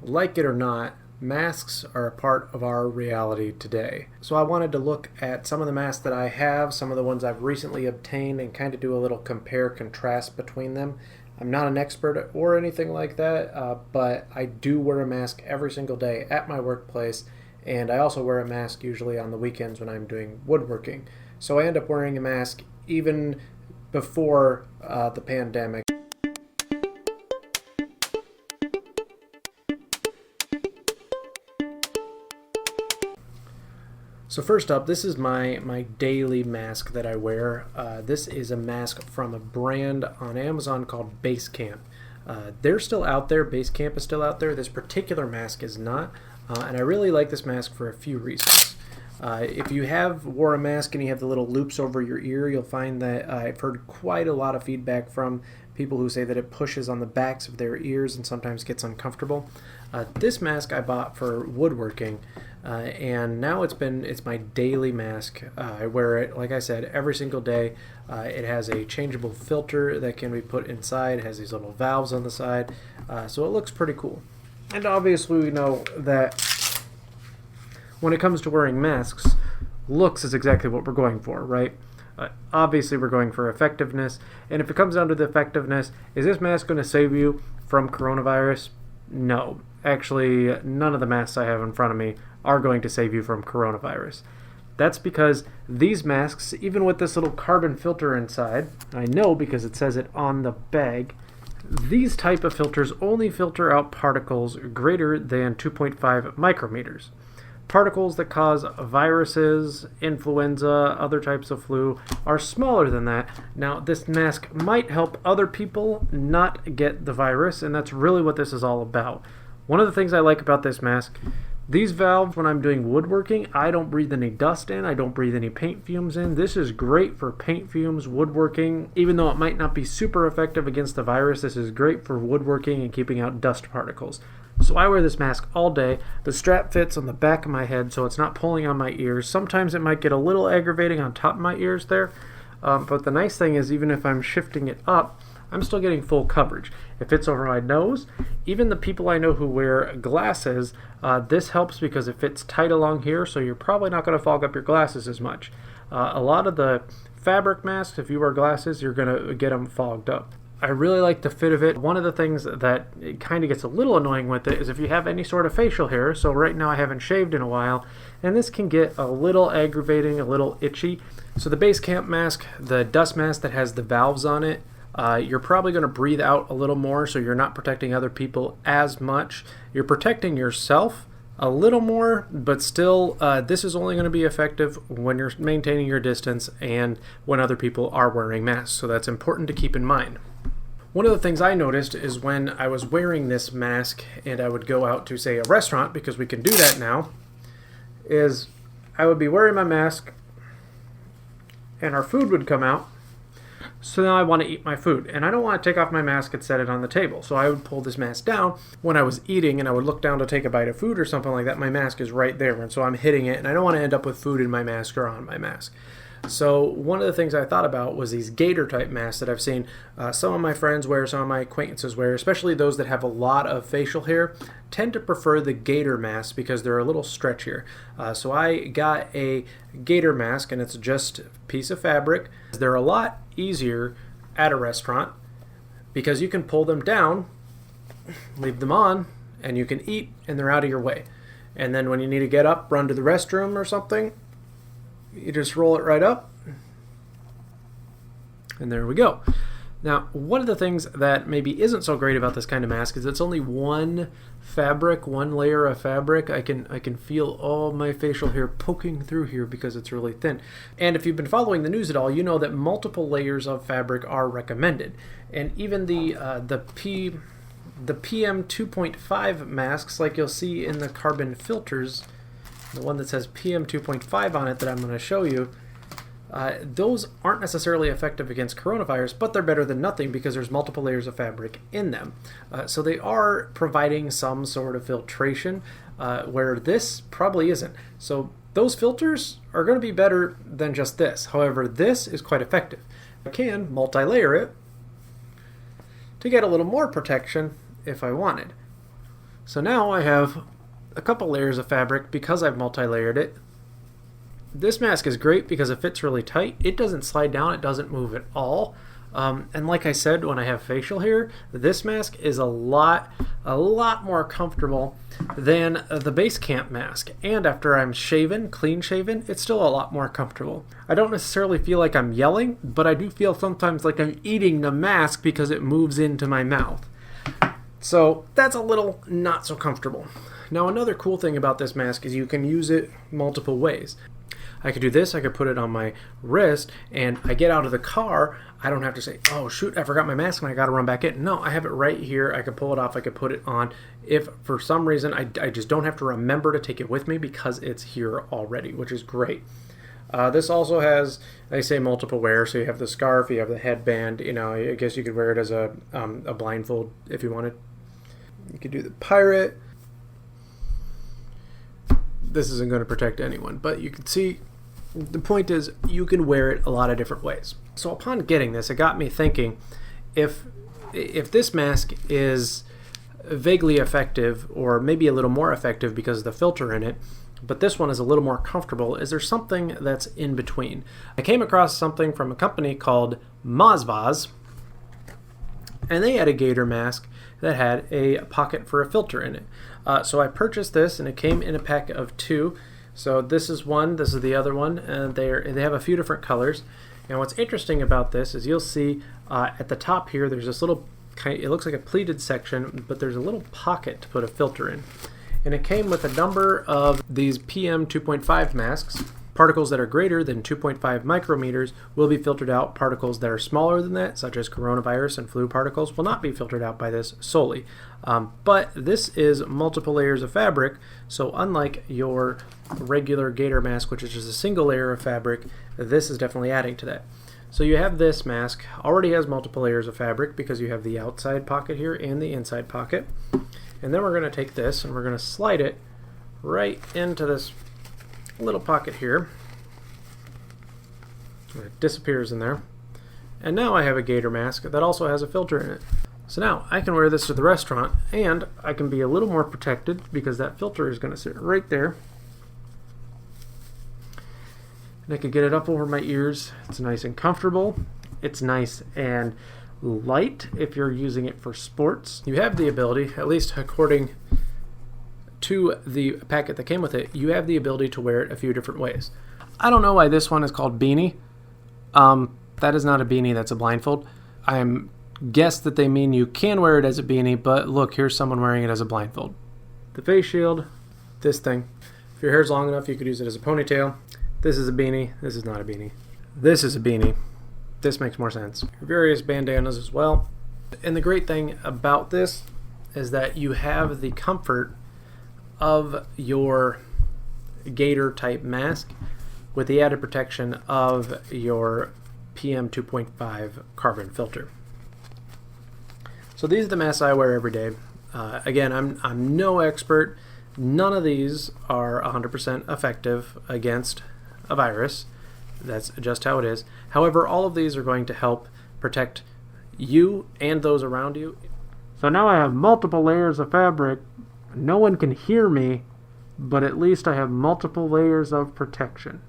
Like it or not, masks are a part of our reality today. So I wanted to look at some of the masks that I have, some of the ones I've recently obtained, and kind of do a little compare-contrast between them. I'm not an expert or anything like that, but I do wear a mask every single day at my workplace, and I also wear a mask usually on the weekends when I'm doing woodworking. So I end up wearing a mask even before the pandemic. So first up, this is my daily mask that I wear. This is a mask from a brand on Amazon called Basecamp. They're still out there. Basecamp is still out there. This particular mask is not. And I really like this mask for a few reasons. If you have wore a mask and you have the little loops over your ear, you'll find that I've heard quite a lot of feedback from people who say that it pushes on the backs of their ears and sometimes gets uncomfortable. This mask I bought for woodworking, and now it's my daily mask. I wear it, like I said, every single day. It has a changeable filter that can be put inside. It has these little valves on the side, so it looks pretty cool. And obviously we know that when it comes to wearing masks, looks is exactly what we're going for, right? Obviously we're going for effectiveness, and if it comes down to the effectiveness, is this mask going to save you from coronavirus? No. Actually, none of the masks I have in front of me are going to save you from coronavirus. That's because these masks, even with this little carbon filter inside, I know because it says it on the bag, these type of filters only filter out particles greater than 2.5 micrometers. Particles that cause viruses, influenza, other types of flu are smaller than that. Now, this mask might help other people not get the virus, and that's really what this is all about. One of the things I like about this mask, these valves, when I'm doing woodworking, I don't breathe any dust in, I don't breathe any paint fumes in. This is great for paint fumes, woodworking. Even though it might not be super effective against the virus, this is great for woodworking and keeping out dust particles. So I wear this mask all day. The strap fits on the back of my head, so it's not pulling on my ears. Sometimes it might get a little aggravating on top of my ears there, but the nice thing is even if I'm shifting it up, I'm still getting full coverage. It fits over my nose. Even the people I know who wear glasses, this helps because it fits tight along here, so you're probably not going to fog up your glasses as much. A lot of the fabric masks, if you wear glasses, you're going to get them fogged up. I really like the fit of it. One of the things that it kind of gets a little annoying with it is if you have any sort of facial hair. So right now I haven't shaved in a while, and this can get a little aggravating, a little itchy. So the Basecamp mask, the dust mask that has the valves on it, you're probably going to breathe out a little more, so you're not protecting other people as much. You're protecting yourself a little more, but still, this is only going to be effective when you're maintaining your distance and when other people are wearing masks. So that's important to keep in mind. One of the things I noticed is when I was wearing this mask and I would go out to, say, a restaurant, because we can do that now, is I would be wearing my mask and our food would come out. So now I want to eat my food, and I don't want to take off my mask and set it on the table. So I would pull this mask down when I was eating, and I would look down to take a bite of food or something like that. My mask is right there, and so I'm hitting it, and I don't want to end up with food in my mask or on my mask. So one of the things I thought about was these gaiter type masks that I've seen some of my friends wear, some of my acquaintances wear, especially those that have a lot of facial hair, tend to prefer the gaiter masks because they're a little stretchier. So I got a gaiter mask, and it's just a piece of fabric. They're a lot easier at a restaurant because you can pull them down, leave them on, and you can eat, and they're out of your way. And then when you need to get up, run to the restroom or something, you just roll it right up, and there we go. Now, one of the things that maybe isn't so great about this kind of mask is it's only one fabric, one layer of fabric. I can feel all my facial hair poking through here because it's really thin. And if you've been following the news at all, you know that multiple layers of fabric are recommended. And even the PM 2.5 masks, like you'll see in the carbon filters, the one that says PM 2.5 on it that I'm going to show you, those aren't necessarily effective against coronavirus, but they're better than nothing because there's multiple layers of fabric in them. So they are providing some sort of filtration where this probably isn't. So those filters are going to be better than just this. However, this is quite effective. I can multi-layer it to get a little more protection if I wanted. So now I have a couple layers of fabric because I've multi-layered it. This mask is great because it fits really tight. It doesn't slide down, it doesn't move at all. And like I said, when I have facial hair, this mask is a lot more comfortable than the base camp mask. And after I'm shaven, clean shaven, it's still a lot more comfortable. I don't necessarily feel like I'm yelling, but I do feel sometimes like I'm eating the mask because it moves into my mouth. So that's a little not so comfortable. Now another cool thing about this mask is you can use it multiple ways. I could do this, I could put it on my wrist, and I get out of the car, I don't have to say, oh shoot, I forgot my mask and I gotta run back in. No, I have it right here, I could pull it off, I could put it on. If for some reason I just don't have to remember to take it with me because it's here already, which is great. This also has, they say, multiple wear, so you have the scarf, you have the headband, you know, I guess you could wear it as a blindfold if you wanted. You could do the pirate. This isn't going to protect anyone, but you can see the point is you can wear it a lot of different ways. So upon getting this, it got me thinking, if this mask is vaguely effective or maybe a little more effective because of the filter in it, but this one is a little more comfortable, is there something that's in between? I came across something from a company called Mozvas, and they had a gaiter mask that had a pocket for a filter in it. So I purchased this, and it came in a pack of 2. So this is one, this is the other one, and they have a few different colors. And what's interesting about this is you'll see at the top here, there's this little it looks like a pleated section, but there's a little pocket to put a filter in. And it came with a number of these PM 2.5 masks. Particles that are greater than 2.5 micrometers will be filtered out. Particles that are smaller than that, such as coronavirus and flu particles, will not be filtered out by this solely. But this is multiple layers of fabric, so unlike your regular gaiter mask, which is just a single layer of fabric, this is definitely adding to that. So you have this mask, already has multiple layers of fabric because you have the outside pocket here and the inside pocket. And then we're going to take this and we're going to slide it right into this little pocket here. It disappears in there. And now I have a gaiter mask that also has a filter in it. So now I can wear this to the restaurant and I can be a little more protected because that filter is going to sit right there. And I can get it up over my ears. It's nice and comfortable. It's nice and light if you're using it for sports. You have the ability, at least according to the packet that came with it, you have the ability to wear it a few different ways. I don't know why this one is called beanie. That is not a beanie, that's a blindfold. I'm guess that they mean you can wear it as a beanie, but look, here's someone wearing it as a blindfold. The face shield, this thing. If your hair's long enough, you could use it as a ponytail. This is a beanie. This is not a beanie. This is a beanie. This makes more sense. Various bandanas as well. And the great thing about this is that you have the comfort of your gaiter type mask with the added protection of your PM 2.5 carbon filter. So these are the masks I wear every day. Again, I'm no expert. None of these are 100% effective against a virus. That's just how it is. However, all of these are going to help protect you and those around you. So now I have multiple layers of fabric. No one can hear me, but at least I have multiple layers of protection.